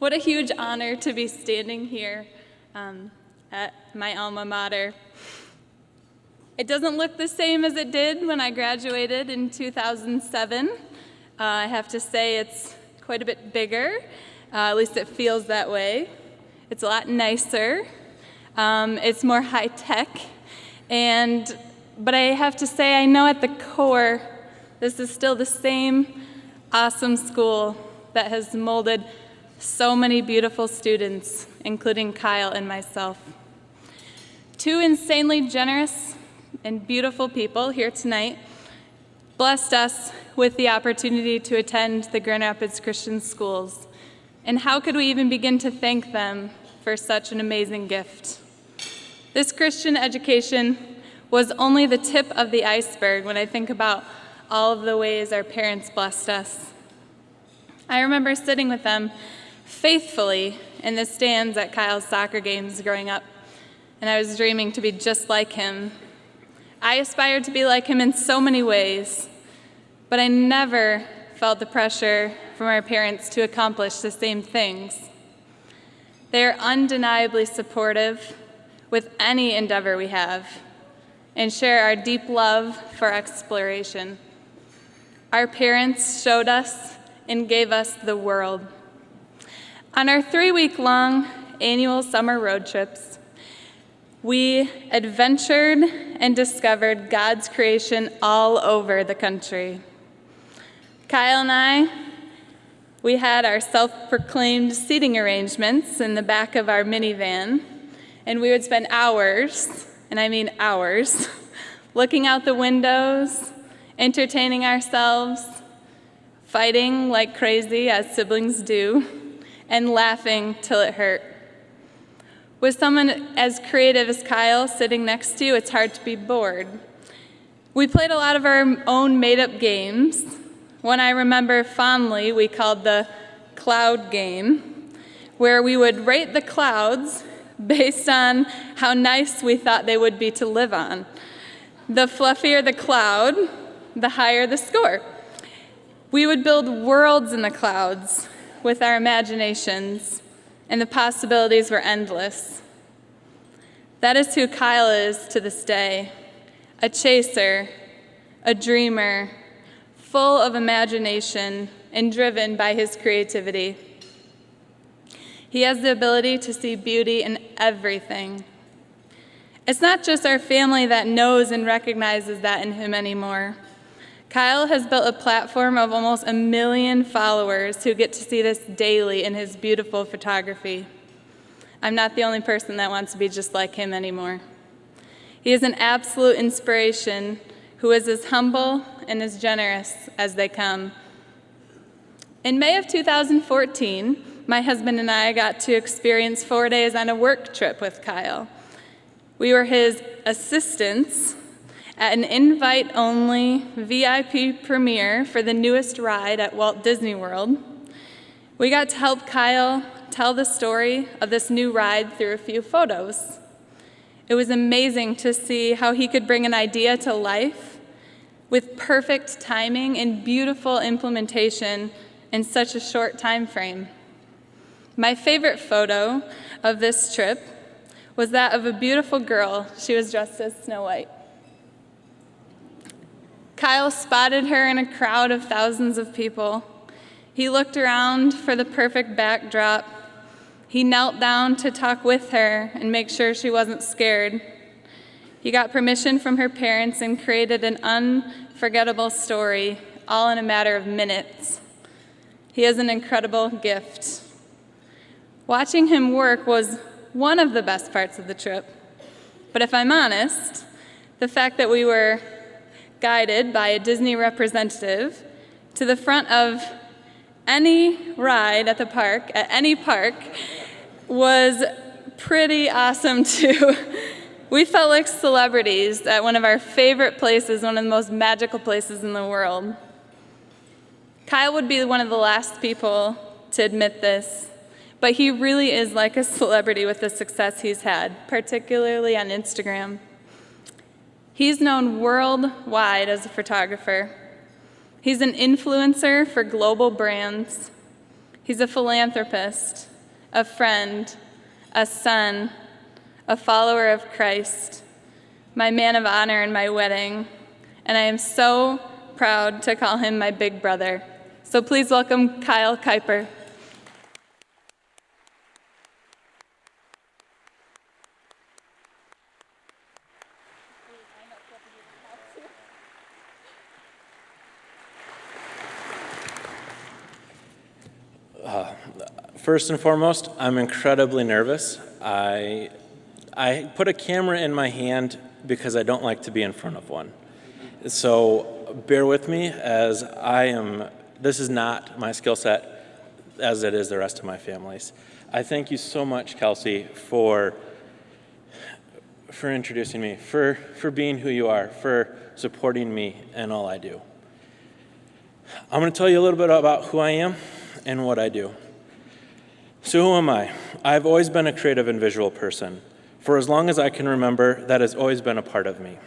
What a huge honor to be standing here at my alma mater. It doesn't look the same as it did when I graduated in 2007. I have to say it's quite a bit bigger, at least it feels that way. It's a lot nicer, it's more high-tech, but I have to say I know at the core this is still the same awesome school that has molded so many beautiful students, including Kyle and myself. Two insanely generous and beautiful people here tonight blessed us with the opportunity to attend the Grand Rapids Christian Schools. And how could we even begin to thank them for such an amazing gift? This Christian education was only the tip of the iceberg when I think about all of the ways our parents blessed us. I remember sitting with them faithfully in the stands at Kyle's soccer games growing up, and I was dreaming to be just like him. I aspired to be like him in so many ways, but I never felt the pressure from our parents to accomplish the same things. They are undeniably supportive with any endeavor we have and share our deep love for exploration. Our parents showed us and gave us the world. On our 3-week-long annual summer road trips, we adventured and discovered God's creation all over the country. Kyle and I, we had our self-proclaimed seating arrangements in the back of our minivan, and we would spend hours, and I mean hours, looking out the windows, entertaining ourselves, fighting like crazy as siblings do, and laughing till it hurt. With someone as creative as Kyle sitting next to you, it's hard to be bored. We played a lot of our own made-up games. One I remember fondly we called the cloud game, where we would rate the clouds based on how nice we thought they would be to live on. The fluffier the cloud, the higher the score. We would build worlds in the clouds with our imaginations, and the possibilities were endless. That is who Kyle is to this day, a chaser, a dreamer, full of imagination and driven by his creativity. He has the ability to see beauty in everything. It's not just our family that knows and recognizes that in him anymore. Kyle has built a platform of almost 1 million followers who get to see this daily in his beautiful photography. I'm not the only person that wants to be just like him anymore. He is an absolute inspiration who is as humble and as generous as they come. In May of 2014, my husband and I got to experience 4 days on a work trip with Kyle. We were his assistants at an invite-only VIP premiere for the newest ride at Walt Disney World. We got to help Kyle tell the story of this new ride through a few photos. It was amazing to see how he could bring an idea to life with perfect timing and beautiful implementation in such a short time frame. My favorite photo of this trip was that of a beautiful girl. She was dressed as Snow White. Kyle spotted her in a crowd of thousands of people. He looked around for the perfect backdrop. He knelt down to talk with her and make sure she wasn't scared. He got permission from her parents and created an unforgettable story, all in a matter of minutes. He has an incredible gift. Watching him work was one of the best parts of the trip. But if I'm honest, the fact that we were guided by a Disney representative to the front of any ride at the park, at any park, was pretty awesome too. We felt like celebrities at one of our favorite places, one of the most magical places in the world. Kyle would be one of the last people to admit this, but he really is like a celebrity with the success he's had, particularly on Instagram. He's known worldwide as a photographer. He's an influencer for global brands. He's a philanthropist, a friend, a son, a follower of Christ, my man of honor in my wedding, and I am so proud to call him my big brother. So please welcome Kyle Kuiper. First and foremost, I'm incredibly nervous. I put a camera in my hand because I don't like to be in front of one. So bear with me as this is not my skill set as it is the rest of my family's. I thank you so much, Kelsey, for introducing me, for being who you are, for supporting me in all I do. I'm going to tell you a little bit about who I am and what I do. So who am I? I've always been a creative and visual person. For as long as I can remember, that has always been a part of me.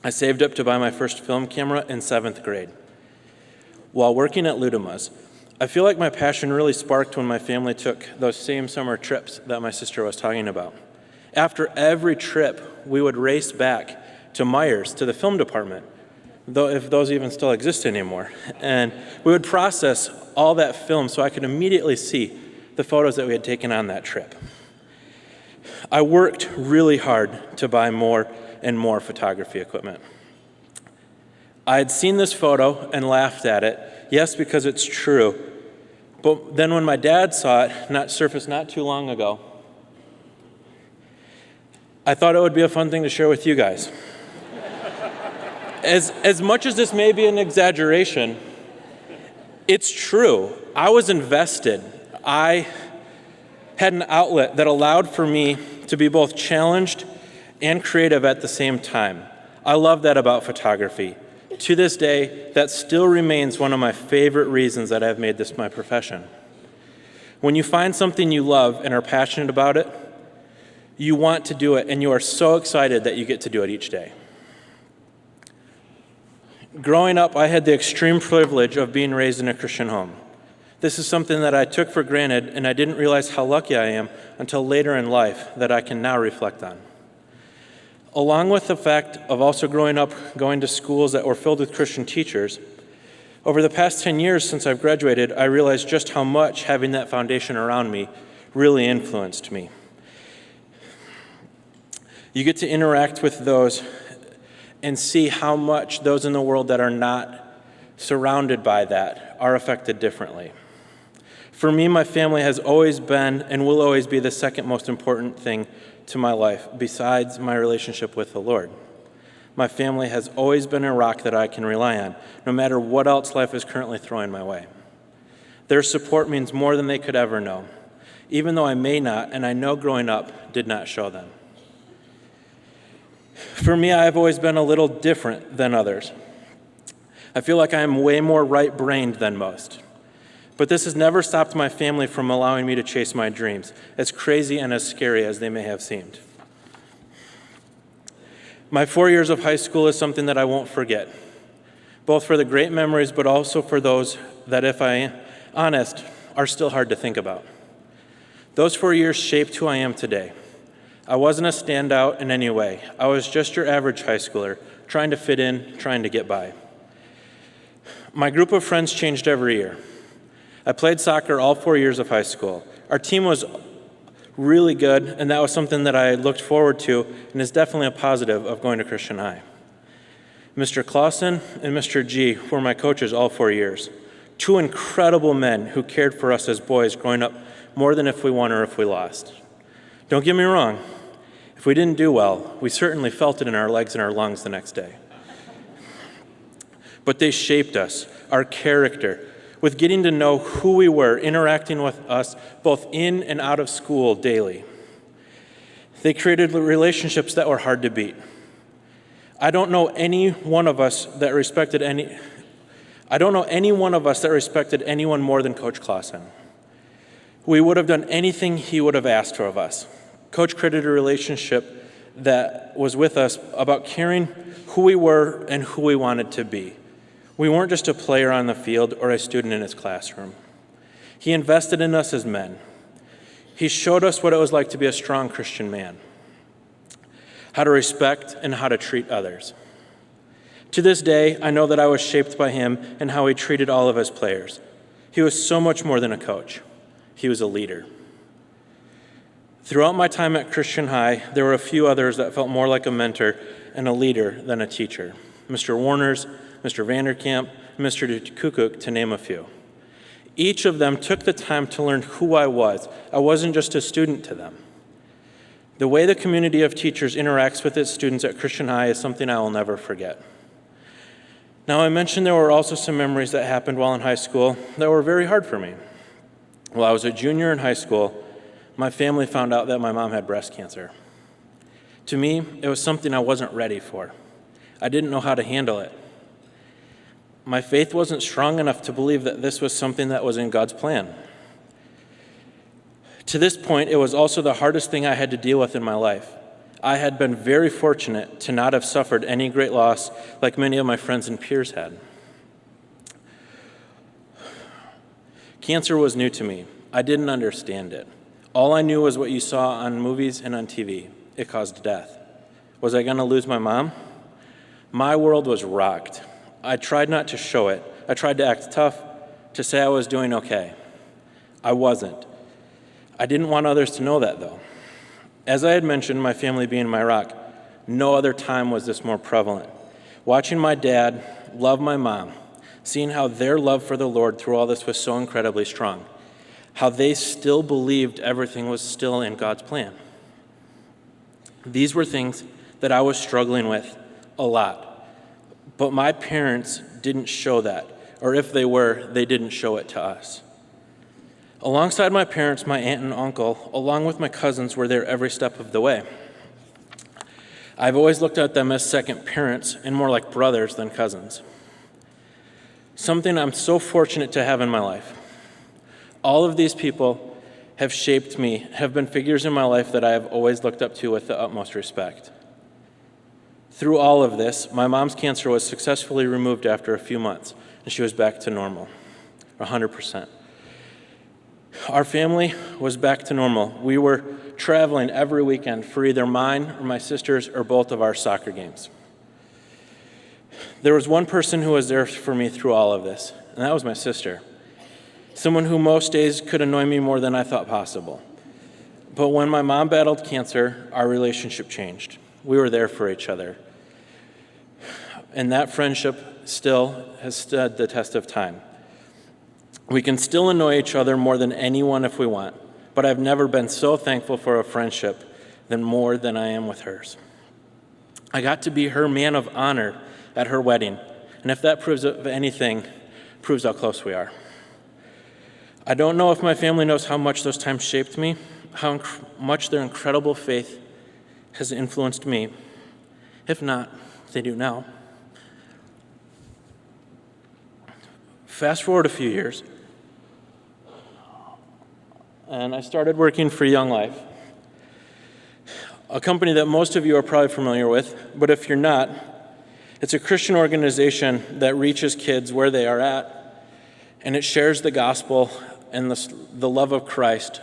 I saved up to buy my first film camera in 7th grade. While working at Ludima's, I feel like my passion really sparked when my family took those same summer trips that my sister was talking about. After every trip, we would race back to Myers, to the film department, though if those even still exist anymore. And we would process all that film so I could immediately see the photos that we had taken on that trip. I worked really hard to buy more and more photography equipment. I had seen this photo and laughed at it, yes, because it's true. But then when my dad saw it surface not too long ago, I thought it would be a fun thing to share with you guys. As much as this may be an exaggeration, it's true. I was invested. I had an outlet that allowed for me to be both challenged and creative at the same time. I love that about photography. To this day, that still remains one of my favorite reasons that I've made this my profession. When you find something you love and are passionate about it, you want to do it, and you are so excited that you get to do it each day. Growing up, I had the extreme privilege of being raised in a Christian home. This is something that I took for granted, and I didn't realize how lucky I am until later in life that I can now reflect on. Along with the fact of also growing up going to schools that were filled with Christian teachers, over the past 10 years since I've graduated, I realized just how much having that foundation around me really influenced me. You get to interact with those and see how much those in the world that are not surrounded by that are affected differently. For me, my family has always been and will always be the second most important thing to my life, besides my relationship with the Lord. My family has always been a rock that I can rely on, no matter what else life is currently throwing my way. Their support means more than they could ever know, even though I may not, and I know growing up, did not show them. For me, I've always been a little different than others. I feel like I am way more right-brained than most. But this has never stopped my family from allowing me to chase my dreams, as crazy and as scary as they may have seemed. My 4 years of high school is something that I won't forget, both for the great memories, but also for those that, if I'm honest, are still hard to think about. Those 4 years shaped who I am today. I wasn't a standout in any way. I was just your average high schooler, trying to fit in, trying to get by. My group of friends changed every year. I played soccer all 4 years of high school. Our team was really good, and that was something that I looked forward to, and is definitely a positive of going to Christian High. Mr. Clausen and Mr. G were my coaches all 4 years. Two incredible men who cared for us as boys growing up more than if we won or if we lost. Don't get me wrong, if we didn't do well, we certainly felt it in our legs and our lungs the next day. But they shaped us, our character, with getting to know who we were, interacting with us both in and out of school daily. They created relationships that were hard to beat. I don't know any one of us that respected anyone more than Coach Clausen. We would have done anything he would have asked of us. Coach created a relationship that was with us about caring who we were and who we wanted to be. We weren't just a player on the field or a student in his classroom. He invested in us as men. He showed us what it was like to be a strong Christian man, how to respect and how to treat others. To this day, I know that I was shaped by him and how he treated all of his players. He was so much more than a coach. He was a leader. Throughout my time at Christian High, there were a few others that felt more like a mentor and a leader than a teacher. Mr. Warners, Mr. Vanderkamp, Mr. Kukuk, to name a few. Each of them took the time to learn who I was. I wasn't just a student to them. The way the community of teachers interacts with its students at Christian High is something I will never forget. Now, I mentioned there were also some memories that happened while in high school that were very hard for me. While I was a junior in high school, my family found out that my mom had breast cancer. To me, it was something I wasn't ready for. I didn't know how to handle it. My faith wasn't strong enough to believe that this was something that was in God's plan. To this point, it was also the hardest thing I had to deal with in my life. I had been very fortunate to not have suffered any great loss like many of my friends and peers had. Cancer was new to me. I didn't understand it. All I knew was what you saw on movies and on TV. It caused death. Was I going to lose my mom? My world was rocked. I tried not to show it. I tried to act tough, to say I was doing okay. I wasn't. I didn't want others to know that, though. As I had mentioned, my family being my rock, no other time was this more prevalent. Watching my dad love my mom, seeing how their love for the Lord through all this was so incredibly strong, how they still believed everything was still in God's plan. These were things that I was struggling with a lot, but my parents didn't show that, or if they were, they didn't show it to us. Alongside my parents, my aunt and uncle, along with my cousins, were there every step of the way. I've always looked at them as second parents and more like brothers than cousins. Something I'm so fortunate to have in my life. All of these people have shaped me, have been figures in my life that I have always looked up to with the utmost respect. Through all of this, my mom's cancer was successfully removed after a few months, and she was back to normal, 100%. Our family was back to normal. We were traveling every weekend for either mine or my sister's or both of our soccer games. There was one person who was there for me through all of this, and that was my sister. Someone who most days could annoy me more than I thought possible. But when my mom battled cancer, our relationship changed. We were there for each other. And that friendship still has stood the test of time. We can still annoy each other more than anyone if we want, but I've never been so thankful for a friendship more than I am with hers. I got to be her man of honor at her wedding, and if that proves of anything, proves how close we are. I don't know if my family knows how much those times shaped me, how much their incredible faith has influenced me. If not, they do now. Fast forward a few years, and I started working for Young Life, a company that most of you are probably familiar with, but if you're not, it's a Christian organization that reaches kids where they are at, and it shares the gospel and the love of Christ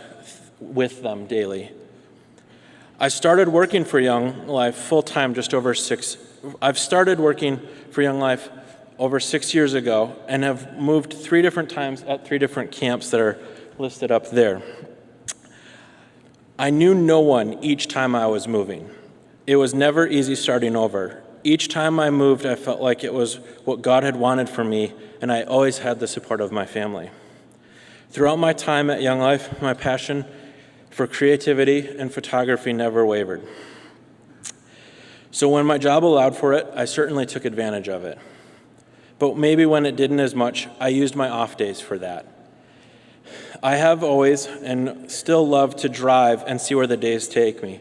with them daily. I started working for Young Life full-time I've started working for Young Life over 6 years ago and have moved 3 different times at 3 different camps that are listed up there. I knew no one each time I was moving. It was never easy starting over. Each time I moved, I felt like it was what God had wanted for me, and I always had the support of my family. Throughout my time at Young Life, my passion for creativity and photography never wavered. So when my job allowed for it, I certainly took advantage of it. But maybe when it didn't as much, I used my off days for that. I have always and still love to drive and see where the days take me,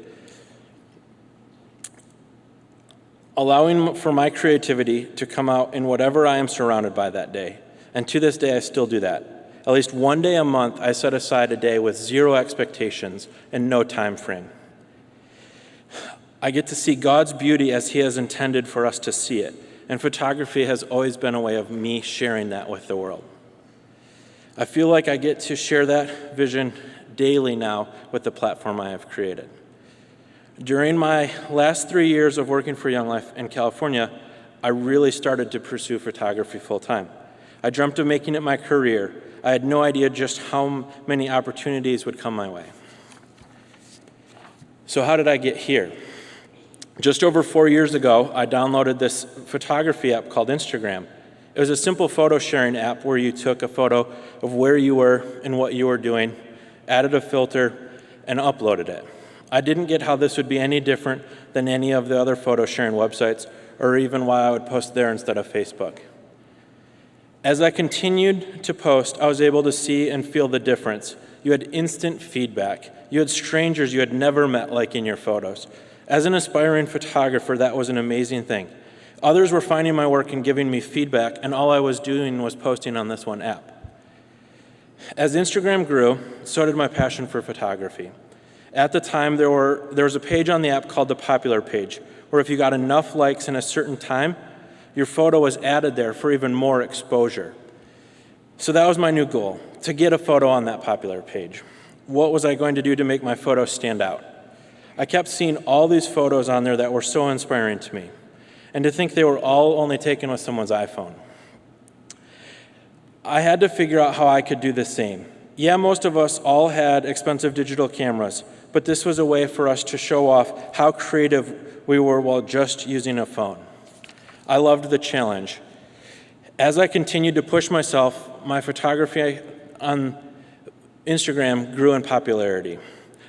allowing for my creativity to come out in whatever I am surrounded by that day. And to this day, I still do that. At least one day a month, I set aside a day with 0 expectations and no time frame. I get to see God's beauty as He has intended for us to see it, and photography has always been a way of me sharing that with the world. I feel like I get to share that vision daily now with the platform I have created. During my last 3 years of working for Young Life in California, I really started to pursue photography full-time. I dreamt of making it my career. I had no idea just how many opportunities would come my way. So how did I get here? Just over 4 years ago, I downloaded this photography app called Instagram. It was a simple photo sharing app where you took a photo of where you were and what you were doing, added a filter, and uploaded it. I didn't get how this would be any different than any of the other photo sharing websites, or even why I would post there instead of Facebook. As I continued to post, I was able to see and feel the difference. You had instant feedback. You had strangers you had never met liking your photos. As an aspiring photographer, that was an amazing thing. Others were finding my work and giving me feedback, and all I was doing was posting on this one app. As Instagram grew, so did my passion for photography. At the time, there was a page on the app called the Popular page, where if you got enough likes in a certain time, your photo was added there for even more exposure. So that was my new goal, to get a photo on that Popular page. What was I going to do to make my photo stand out? I kept seeing all these photos on there that were so inspiring to me, and to think they were all only taken with someone's iPhone. I had to figure out how I could do the same. Yeah, most of us all had expensive digital cameras, but this was a way for us to show off how creative we were while just using a phone. I loved the challenge. As I continued to push myself, my photography on Instagram grew in popularity.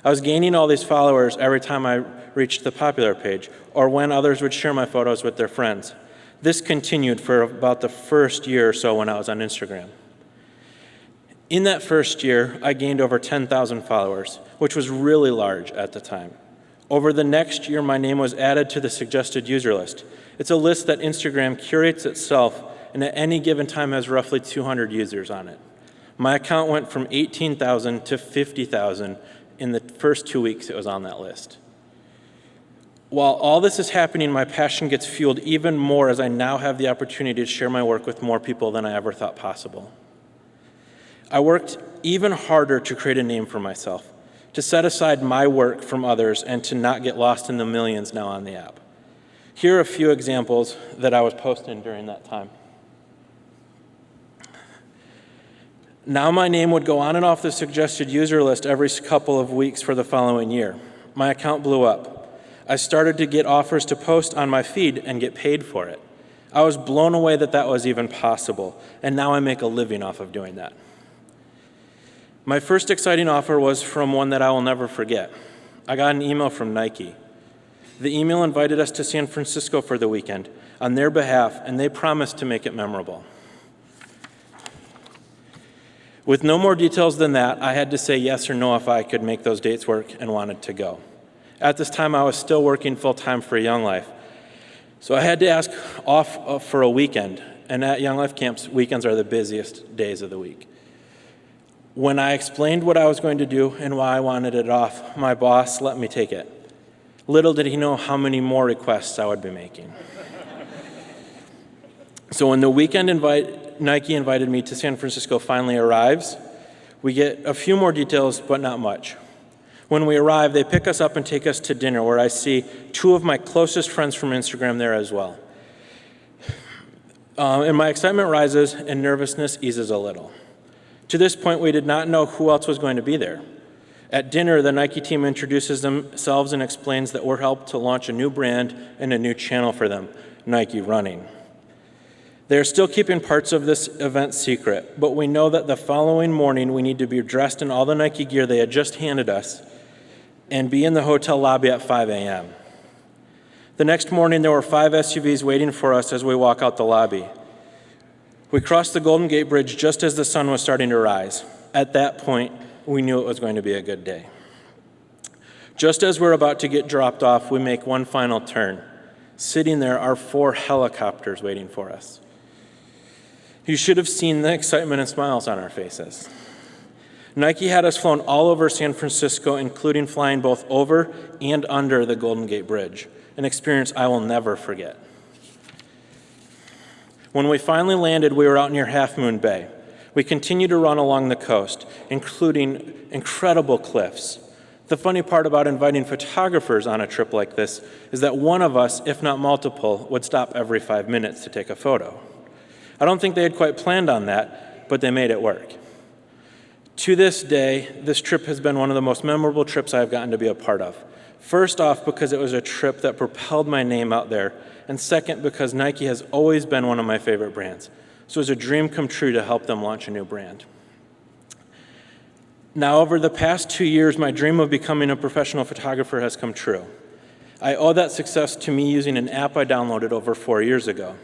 I was gaining all these followers every time I reached the Popular page, or when others would share my photos with their friends. This continued for about the first year or so when I was on Instagram. In that first year, I gained over 10,000 followers, which was really large at the time. Over the next year, my name was added to the suggested user list. It's a list that Instagram curates itself, and at any given time has roughly 200 users on it. My account went from 18,000 to 50,000 in the first 2 weeks it was on that list. While all this is happening, my passion gets fueled even more as I now have the opportunity to share my work with more people than I ever thought possible. I worked even harder to create a name for myself, to set aside my work from others, and to not get lost in the millions now on the app. Here are a few examples that I was posting during that time. Now my name would go on and off the suggested user list every couple of weeks for the following year. My account blew up. I started to get offers to post on my feed and get paid for it. I was blown away that that was even possible, and now I make a living off of doing that. My first exciting offer was from one that I will never forget. I got an email from Nike. The email invited us to San Francisco for the weekend on their behalf, and they promised to make it memorable. With no more details than that, I had to say yes or no if I could make those dates work and wanted to go. At this time, I was still working full-time for Young Life, so I had to ask off for a weekend, and at Young Life camps, weekends are the busiest days of the week. When I explained what I was going to do and why I wanted it off, my boss let me take it. Little did he know how many more requests I would be making. So when the weekend Nike invited me to San Francisco finally arrives, we get a few more details, but not much. When we arrive, they pick us up and take us to dinner, where I see two of my closest friends from Instagram there as well. And my excitement rises and nervousness eases a little. To this point, we did not know who else was going to be there. At dinner, the Nike team introduces themselves and explains that we're helped to launch a new brand and a new channel for them, Nike Running. They're still keeping parts of this event secret, but we know that the following morning we need to be dressed in all the Nike gear they had just handed us and be in the hotel lobby at 5 a.m. The next morning, there were 5 SUVs waiting for us as we walk out the lobby. We crossed the Golden Gate Bridge just as the sun was starting to rise. At that point, we knew it was going to be a good day. Just as we're about to get dropped off, we make one final turn. Sitting there are 4 helicopters waiting for us. You should have seen the excitement and smiles on our faces. Nike had us flown all over San Francisco, including flying both over and under the Golden Gate Bridge, an experience I will never forget. When we finally landed, we were out near Half Moon Bay. We continue to run along the coast, including incredible cliffs. The funny part about inviting photographers on a trip like this is that one of us, if not multiple, would stop every 5 minutes to take a photo. I don't think they had quite planned on that, but they made it work. To this day, this trip has been one of the most memorable trips I've gotten to be a part of. First off, because it was a trip that propelled my name out there, and second, because Nike has always been one of my favorite brands. So it was a dream come true to help them launch a new brand. Now, over the past 2 years, my dream of becoming a professional photographer has come true. I owe that success to me using an app I downloaded over 4 years ago.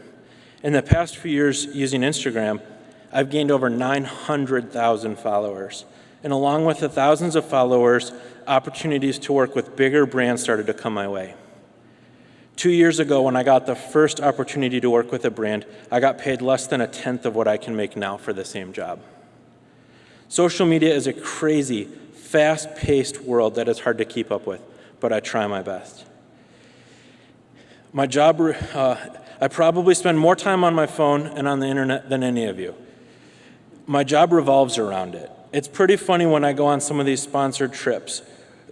In the past few years using Instagram, I've gained over 900,000 followers. And along with the thousands of followers, opportunities to work with bigger brands started to come my way. 2 years ago, when I got the first opportunity to work with a brand, I got paid less than a tenth of what I can make now for the same job. Social media is a crazy, fast-paced world that is hard to keep up with, but I try my best. My job, I probably spend more time on my phone and on the internet than any of you. My job revolves around it. It's pretty funny when I go on some of these sponsored trips.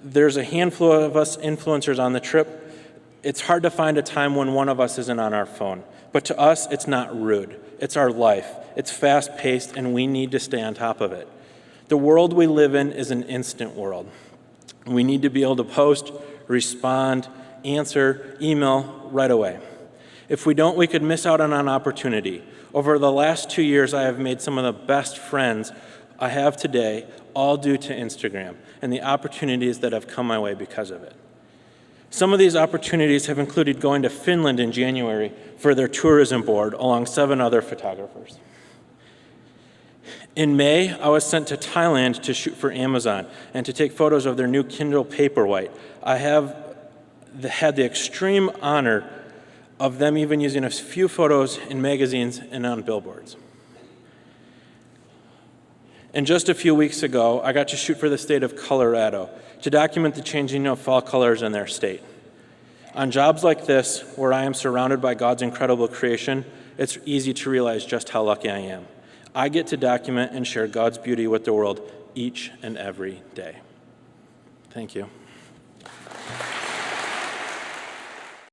There's a handful of us influencers on the trip. It's hard to find a time when one of us isn't on our phone. But to us, it's not rude. It's our life. It's fast-paced, and we need to stay on top of it. The world we live in is an instant world. We need to be able to post, respond, answer, email right away. If we don't, we could miss out on an opportunity. Over the last 2 years, I have made some of the best friends I have today, all due to Instagram and the opportunities that have come my way because of it. Some of these opportunities have included going to Finland in January for their tourism board, along 7 other photographers. In May, I was sent to Thailand to shoot for Amazon and to take photos of their new Kindle Paperwhite. I have had the extreme honor of them even using a few photos in magazines and on billboards. And just a few weeks ago, I got to shoot for the state of Colorado to document the changing of fall colors in their state. On jobs like this, where I am surrounded by God's incredible creation, it's easy to realize just how lucky I am. I get to document and share God's beauty with the world each and every day. Thank you.